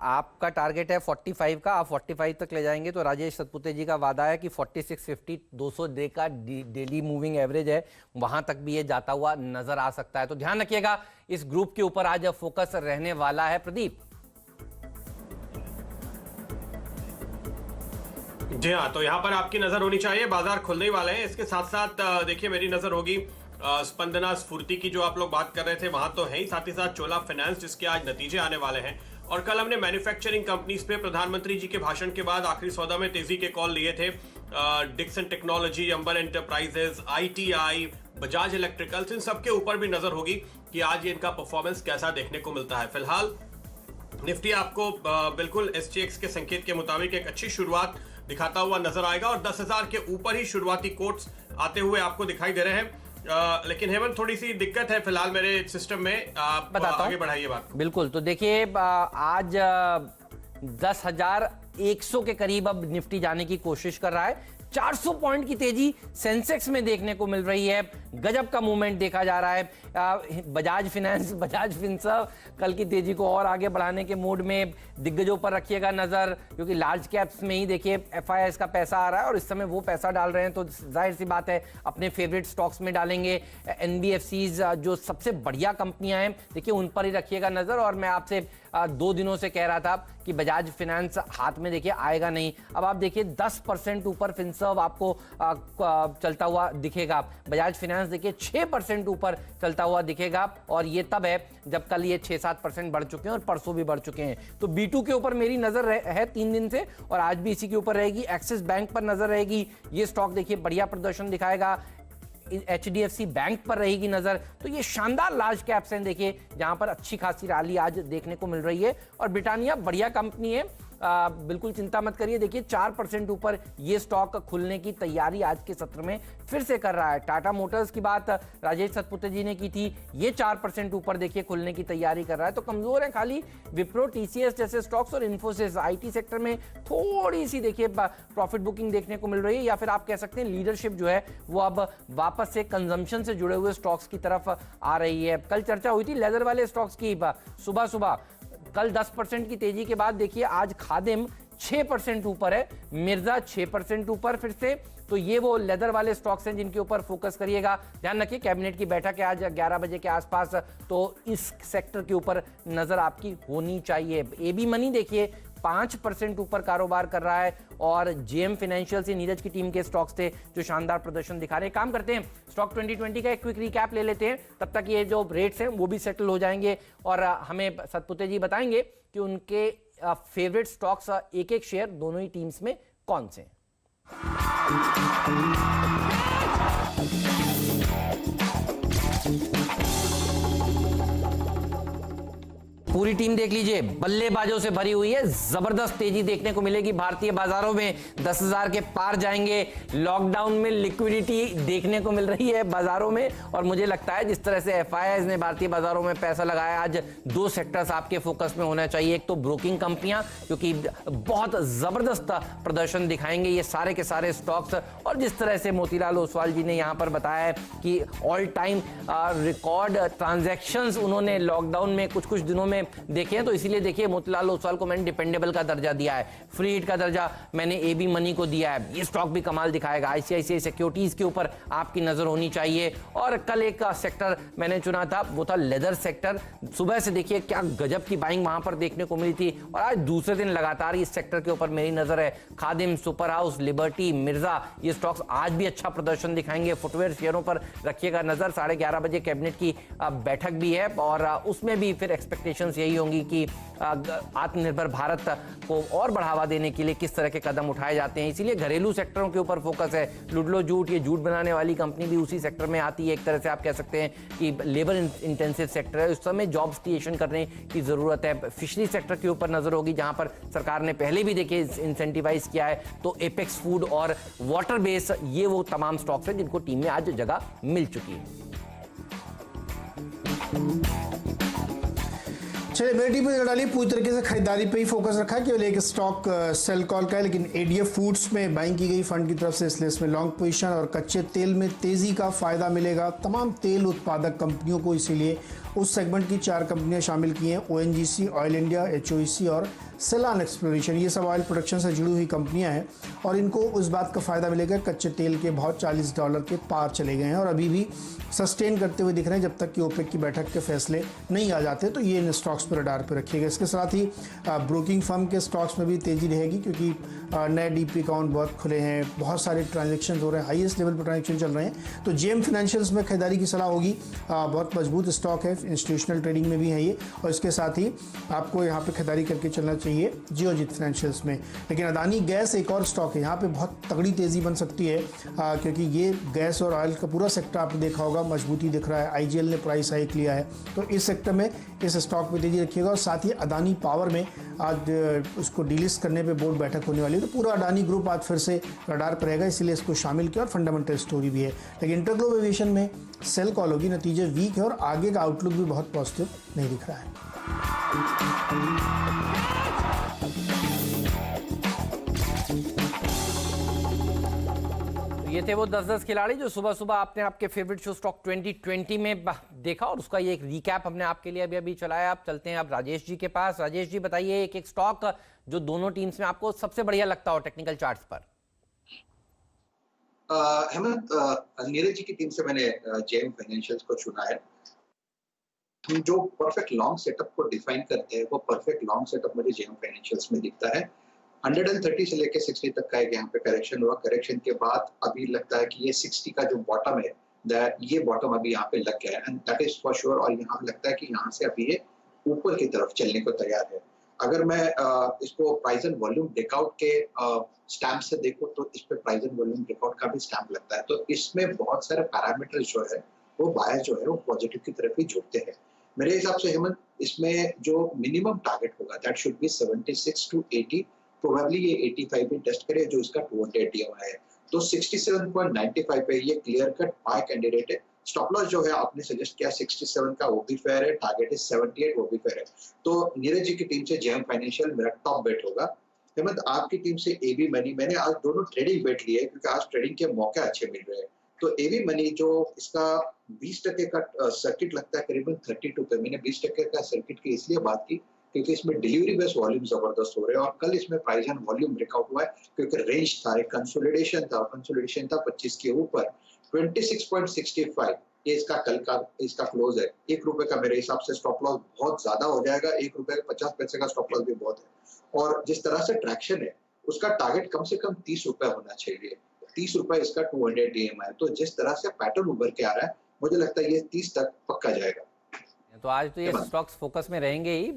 आपका टारगेट है 45 का, आप 45 तक ले जाएंगे तो राजेश सतपुते जी का वादा है कि 4650 200 डे का डेली मूविंग एवरेज है, वहां तक भी ये जाता हुआ नजर आ सकता है। तो ध्यान रखिएगा, इस ग्रुप के ऊपर आज फोकस रहने वाला है। प्रदीप। जी हाँ, तो यहाँ पर आपकी नजर होनी चाहिए, बाजार खुलने वाले हैं। इसके साथ साथ देखिए मेरी नजर होगी स्पंदना स्फूर्ति की, जो आप लोग बात कर रहे थे वहां तो है ही, साथ ही साथ चोला फाइनेंस जिसके आज नतीजे आने वाले हैं। और कल हमने मैन्युफैक्चरिंग कंपनीज पे प्रधानमंत्री जी के भाषण के बाद आखिरी सौदा में तेजी के कॉल लिए थे। डिक्सन टेक्नोलॉजी, अंबर एंटरप्राइजेस, ITI, बजाज इलेक्ट्रिकल्स, इन सबके ऊपर भी नजर होगी कि आज इनका परफॉर्मेंस कैसा देखने को मिलता है। फिलहाल निफ्टी आपको बिल्कुल SGX के संकेत के मुताबिक एक अच्छी शुरुआत दिखाता हुआ नजर आएगा और 10,000 के ऊपर ही शुरुआती कोट्स आते हुए आपको दिखाई दे रहे हैं। लेकिन हेमंत, थोड़ी सी दिक्कत है फिलहाल मेरे सिस्टम में, आप आगे बढ़ाइए बात। बिल्कुल, तो देखिए आज 10,100 के करीब अब निफ्टी जाने की कोशिश कर रहा है। 400 पॉइंट की तेजी सेंसेक्स में देखने को मिल रही है, गजब का मूवमेंट देखा जा रहा है। बजाज फिनेंस, बजाज फिनसर्व कल की तेजी को और आगे बढ़ाने के मूड में, दिग्गजों पर रखिएगा नजर, क्योंकि लार्ज कैप्स में ही देखिए FIS का पैसा आ रहा है और इस समय वो पैसा डाल रहे हैं, तो जाहिर सी बात है अपने फेवरेट स्टॉक्स में डालेंगे। NBFCs जो सबसे बढ़िया कंपनियां हैं, देखिए उन पर ही रखिएगा नजर। और मैं आपसे 2 दिनों से कह रहा था कि बजाज फिनेंस हाथ में देखिए आएगा नहीं, अब आप देखिए 10% ऊपर फिनसर्व आपको चलता हुआ दिखेगा। बजाज फिनेंस देखिए 6% ऊपर चलता हुआ दिखेगा, और ये तब है जब कल ये 6-7% बढ़ चुके हैं और परसों भी बढ़ चुके हैं। तो B2 के ऊपर मेरी नजर है 3 दिन से, और आज भी इसी के ऊपर रहेगी। एक्सिस बैंक पर नजर रहेगी, ये स्टॉक देखिए बढ़िया प्रदर्शन दिखाएगा। HDFC बैंक पर रहेगी नजर। तो ये शानदार लार्ज कैप्स हैं देखिए, जहां पर अच्छी खासी रैली आज देखने को मिल रही है। और ब्रिटानिया बढ़िया कंपनी है, बिल्कुल चिंता मत करिए। देखिए 4% ऊपर ये स्टॉक खुलने की तैयारी आज के सत्र में फिर से कर रहा है। टाटा मोटर्स की बात राजेश सतपुते जी ने की थी, ये 4% ऊपर देखिए खुलने की तैयारी कर रहा है। तो कमजोर है खाली विप्रो, TCS जैसे स्टॉक्स और इन्फोसिस। IT सेक्टर में थोड़ी सी देखिए प्रॉफिट बुकिंग देखने को मिल रही है, या फिर आप कह सकते हैं लीडरशिप जो है वो अब वापस से कंजम्पशन से जुड़े हुए स्टॉक्स की तरफ आ रही है। कल चर्चा हुई थी लेदर वाले स्टॉक्स की, सुबह सुबह कल 10% की तेजी के बाद देखिए आज खादिम 6% ऊपर है, मिर्जा 6% ऊपर फिर से। तो ये वो लेदर वाले स्टॉक्स हैं जिनके ऊपर फोकस करिएगा। ध्यान रखिए कैबिनेट की बैठक है आज 11 बजे के आसपास, तो इस सेक्टर के ऊपर नजर आपकी होनी चाहिए। AB मनी देखिए 5% ऊपर कारोबार कर रहा है, और JM फाइनेंशियल से नीरज की टीम के स्टॉक्स थे जो शानदार प्रदर्शन दिखा रहे हैं। काम करते हैं, स्टॉक 2020 का एक क्विक रिकैप ले लेते हैं, तब तक ये जो रेट्स हैं वो भी सेटल हो जाएंगे, और हमें सतपुते जी बताएंगे कि उनके फेवरेट स्टॉक्स एक एक शेयर दोनों ही टीम्स में कौन से हैं। पूरी टीम देख लीजिए, बल्लेबाजों से भरी हुई है, जबरदस्त तेजी देखने को मिलेगी भारतीय बाजारों में। 10,000 के पार जाएंगे। लॉकडाउन में लिक्विडिटी देखने को मिल रही है बाजारों में, और मुझे लगता है जिस तरह से FIIs ने भारतीय बाजारों में पैसा लगाया, आज 2 सेक्टर्स आपके फोकस में होना चाहिए। एक तो ब्रोकिंग कंपनियां, क्योंकि बहुत जबरदस्त प्रदर्शन दिखाएंगे ये सारे के सारे स्टॉक्स, और जिस तरह से मोतीलाल ओसवाल जी ने यहां पर बताया कि ऑल टाइम रिकॉर्ड ट्रांजैक्शंस उन्होंने लॉकडाउन में कुछ कुछ दिनों में देखे हैं, तो इसीलिए देखिए मोतीलाल ओसवाल को मैंने डिपेंडेबल का दर्जा दिया है, फ्री हिट का दर्जा मैंने AB मनी को दिया है। ये स्टॉक भी कमाल दिखाएगा। ICICI सिक्योरिटीज के ऊपर आपकी नजर होनी चाहिए। और कल एक सेक्टर मैंने चुना था, वो था लेदर सेक्टर। सुबह से देखिए क्या गजब की बाइंग वहां पर देखने को मिली थी, और आज दूसरे दिन लगातार इस सेक्टर के ऊपर मेरी नजर है। खादिम, सुपर हाउस, लिबर्टी, मिर्जा, ये स्टॉक्स आज भी अच्छा प्रदर्शन दिखाएंगे। फुटवेयर शेयरों पर रखिएगा नजर। 11:30 बजे कैबिनेट की बैठक भी है, और उसमें भी फिर एक्सपेक्टेशन यही होंगी कि आत्मनिर्भर भारत को और बढ़ावा देने के लिए किस तरह के कदम उठाए जाते हैं। इसीलिए घरेलू सेक्टरों के ऊपर फोकस है। लुडलो जूट, ये जूट बनाने वाली कंपनी भी उसी सेक्टर में आती है। एक तरह से आप कह सकते हैं कि लेबर इंटेंसिव सेक्टर है, उस समय जॉब्स क्रिएशन करने की जरूरत है। फिशरी सेक्टर के ऊपर नजर होगी, जहां पर सरकार ने पहले भी देखिए इंसेंटिवाइज किया है। तो एपेक्स फूड और वाटर बेस, ये वो तमाम स्टॉक्स हैं जिनको टीम में आज जगह मिल चुकी है। चलिए मेरी टीम ने डाली पूरी तरीके से खरीदारी पे ही फोकस रखा, केवल एक स्टॉक सेल कॉल का है, लेकिन ADF फूड्स में बाइंग की गई फंड की तरफ से, इसलिए इसमें लॉन्ग पोजीशन। और कच्चे तेल में तेजी का फायदा मिलेगा तमाम तेल उत्पादक कंपनियों को, इसीलिए उस सेगमेंट की 4 कंपनियां शामिल की हैं, ONGC, ऑयल इंडिया, HOEC और सेलान एक्सप्लोरेशन, ये सब ऑयल प्रोडक्शन से जुड़ी हुई कंपनियां हैं और इनको उस बात का फ़ायदा मिलेगा कच्चे तेल के भाव $40 के पार चले गए हैं और अभी भी सस्टेन करते हुए दिख रहे हैं जब तक कि ओपेक की बैठक के फैसले नहीं आ जाते, तो ये इन स्टॉक्स पर रडार पर रखिएगा। इसके साथ ही ब्रोकिंग फर्म के स्टॉक्स में भी तेज़ी रहेगी क्योंकि नए डीपी अकाउंट बहुत खुले हैं, बहुत सारे ट्रांजेक्शन हो रहे हैं, हाईएस्ट लेवल पर ट्रांजेक्शन चल रहे हैं। तो जेएम फाइनेंशियल्स में खरीदारी की सलाह होगी। बहुत मजबूत स्टॉक है, इंस्टीट्यूशनल ट्रेडिंग में भी है ये, और इसके साथ ही आपको यहाँ पे खरीदारी करके चलना चाहिए जियोजीत फाइनेंशियल्स में। लेकिन अदानी गैस एक और स्टॉक है, यहाँ पे बहुत तगड़ी तेज़ी बन सकती है क्योंकि ये गैस और ऑयल का पूरा सेक्टर आपने देखा होगा मजबूती दिख रहा है। आईजीएल ने प्राइस हाइक लिया है, तो इस सेक्टर में इस स्टॉक में तेज़ी रखिएगा। और साथ ही अदानी पावर में आज उसको डीलिस्ट करने पे बोर्ड बैठक होने वाली है, तो पूरा अडानी ग्रुप आज फिर से रडार पर रहेगा, इसलिए इसको शामिल किया और फंडामेंटल स्टोरी भी है। लेकिन इंटरग्लोब एविएशन में सेल कॉल होगी, नतीजे वीक है और आगे का आउटलुक भी बहुत पॉजिटिव नहीं दिख रहा है। ये थे वो 10-10 खिलाड़ी जो सुबह सुबह आपने आपके फेवरेट शो स्टॉक 2020 में देखा और उसका ये एक रिकैप हमने आपके लिए अभी चलाया। आप चलते हैं अब राजेश जी के पास। राजेश जी बताइए एक एक स्टॉक जो दोनों टीम्स में आपको सबसे बढ़िया लगता हो टेक्निकल चार्ट्स पर। हेमंत, नीरज जी की टीम से मैंने जेएम फाइनेंशियल्स को चुना है। हम जो परफेक्ट लॉन्ग सेटअप को डिफाइन करते हैं वो परफेक्ट लॉन्ग सेटअप मुझे जेएम फाइनेंशियल्स में दिखता है। 130 से लेके 60 तक का एक यहाँ पे करेक्शन हुआ। करेक्शन के बाद अभी लगता है कि ये 60 का जो बॉटम है, ये बॉटम अभी यहाँ पे लग गया है and that is for sure. और यहाँ लगता है कि यहाँ से अभी ये ऊपर की तरफ चलने को तैयार है। अगर मैं इसको प्राइस एंड वॉल्यूम ब्रेकआउट के स्टैम्प से देखूं तो इस पे प्राइस एंड वॉल्यूम ब्रेकआउट का भी स्टैम्प लगता है। तो इसमें बहुत सारे पैरामीटर जो है वो बायस जो है वो पॉजिटिव की तरफ ही झुकते हैं। मेरे हिसाब से हेमंत, इसमें जो मिनिमम टारगेट होगा that should be 76 to 80, probably ये 85 भी टेस्ट करे जो इसका 200 DMI है। तो 67.95 पे ये क्लियर कट बाय कैंडिडेट है। स्टॉप लॉस जो है आपने सजेस्ट किया 67 का, वो भी फेयर है। टारगेट है 78, वो भी फेयर है। तो नीरज जी की टीम से जेएम फाइनेंशियल मेरा टॉप बेट होगा। हेमंत, आपकी टीम से एबी मनी, मैंने आज दोनों ट्रेडिंग बेट लिए क्योंकि आज ट्रेडिंग के मौके अच्छे मिल रहे हैं। तो एबी मनी जो इसका 20% का सर्किट लगता है करीबन 32 पे, मैंने 20% का सर्किट की इसलिए बात की क्योंकि इसमें डिलीवरी बेस्ड वॉल्यूम जबरदस्त हो रहे हैं और कल इसमें प्राइस एंड वॉल्यूम ब्रेकआउट हुआ है क्योंकि रेंज था, एक कंसोलिडेशन था 25 के ऊपर। 26.65 ये इसका कल का इसका क्लोज है। ₹1 का मेरे हिसाब से स्टॉप लॉस बहुत ज्यादा हो जाएगा। ₹1.50 का स्टॉप लॉस भी बहुत है। और जिस तरह से ट्रैक्शन है उसका टारगेट कम से कम ₹30 होना चाहिए। ₹30 इसका 200 DMI है। तो जिस तरह से पैटर्न उभर के आ रहा है मुझे लगता है ये 30 तक पक्का जाएगा। तो आज तो ये स्टॉक्स फोकस में रहेंगे ही।